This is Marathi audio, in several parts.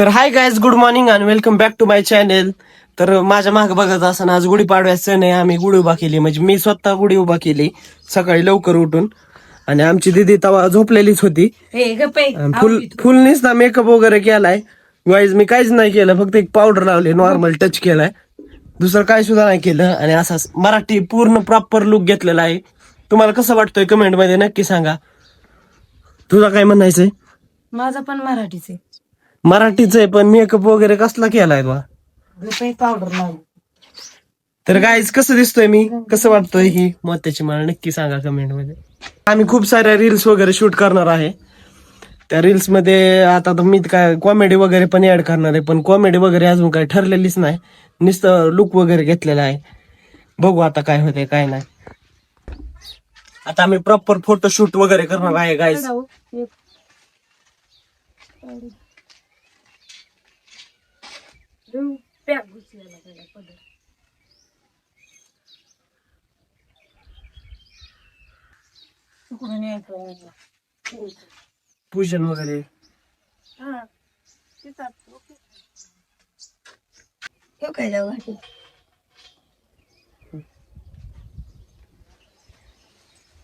तर hi guys, good morning and welcome back to my channel. तर माझ्या मागे बघत असताना आज गुढीपाडव्याचा सण आहे. आम्ही गुढी उभा केली, म्हणजे मी स्वतः गुढी उभा केली सकाळी लवकर उठून. आणि आमची दीदी तवा झोपलेलीच होती. फुलनीच ना मेकअप वगैरे केलाय. वाईज मी काहीच नाही केलं, फक्त एक पावडर लावली, नॉर्मल टच केलाय, दुसरं काय सुद्धा नाही केलं. आणि असा मराठी पूर्ण प्रॉपर लुक घेतलेला आहे. तुम्हाला कसं वाटतंय कमेंट मध्ये नक्की सांगा. तुझा काय म्हणायचंय? माझा पण मराठीच आहे. मराठीच आहे, पण मेकअप वगैरे कसला केलाय बा? पावडर लावली. तर गाईज कसं दिसतोय मी, कसं वाटतोय ही मोत्याची माळ, नक्की सांगा कमेंट मध्ये. आम्ही खूप साऱ्या रील्स वगैरे शूट करणार आहे. त्या रील्स मध्ये आता तर मी काय कॉमेडी वगैरे पण ऍड करणार आहे, पण कॉमेडी वगैरे अजून काय ठरलेलीच नाही. नुसतं लुक वगैरे घेतलेला आहे. बघू आता काय होते काय नाही. आता आम्ही प्रॉपर फोटोशूट वगैरे करणार आहे गाईज. पूजन वगैरे काय जाऊ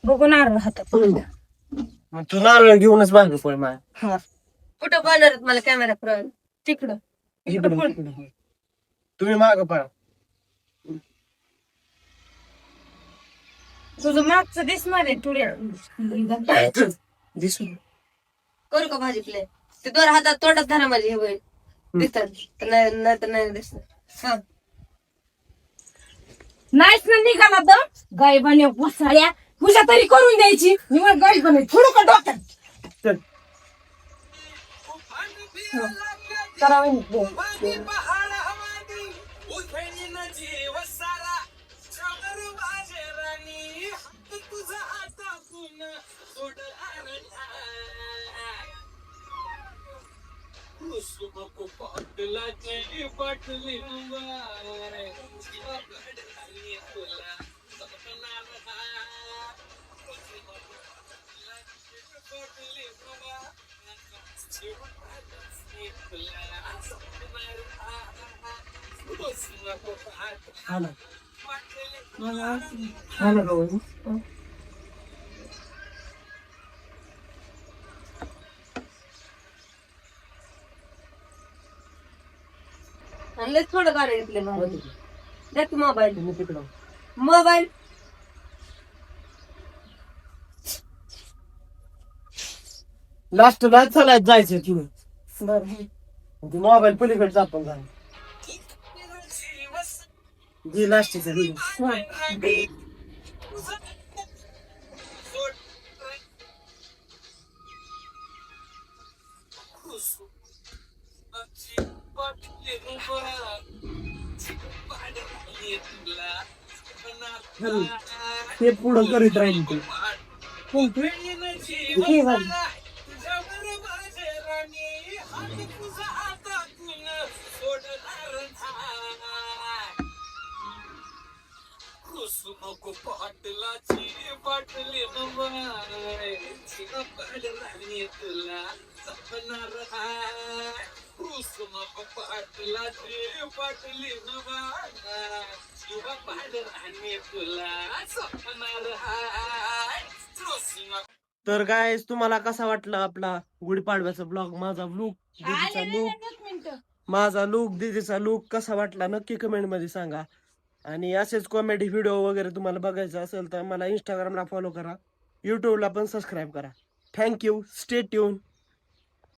बघून हातात मग तू नारळ घेऊनच मागे पळ माय. कुठं पाहणार मला कॅमेरा पुढं तिकडं तुम्ही माग पळा. तुझं मागचं दिसणार आहे टुड्या दिसून करू का भाजी प्ले ते दोन हातात तोंडात धरा माझी हे बघ दिसतात नाही तर नाही दिसत. नाहीच ना निघाला तर गाय बने बसाड्या पूजा तरी करून द्यायची निवड गाय बने थोडं का डोक्यात चल. आणलं थोडं गाणं घेतलं द्या की मोबाईल लास्ट ला चालायच जायचं तू मोबाईल पलीकडे जातो जी लास्ट ते पुढं करीत राहील तू. तर गायस, तुम्हाला कसा वाटला आपला गुढीपाडव्याचा ब्लॉग? माझा लुक दीदीचा लुक कसा वाटला नक्की कमेंट मध्ये सांगा. आणि असेच कॉमेडी व्हिडिओ वगैरे तुम्हाला बघायचं असेल तर मला इंस्टाग्रामला फॉलो करा, युट्यूबला पण सबस्क्राईब करा. Thank you, stay tune.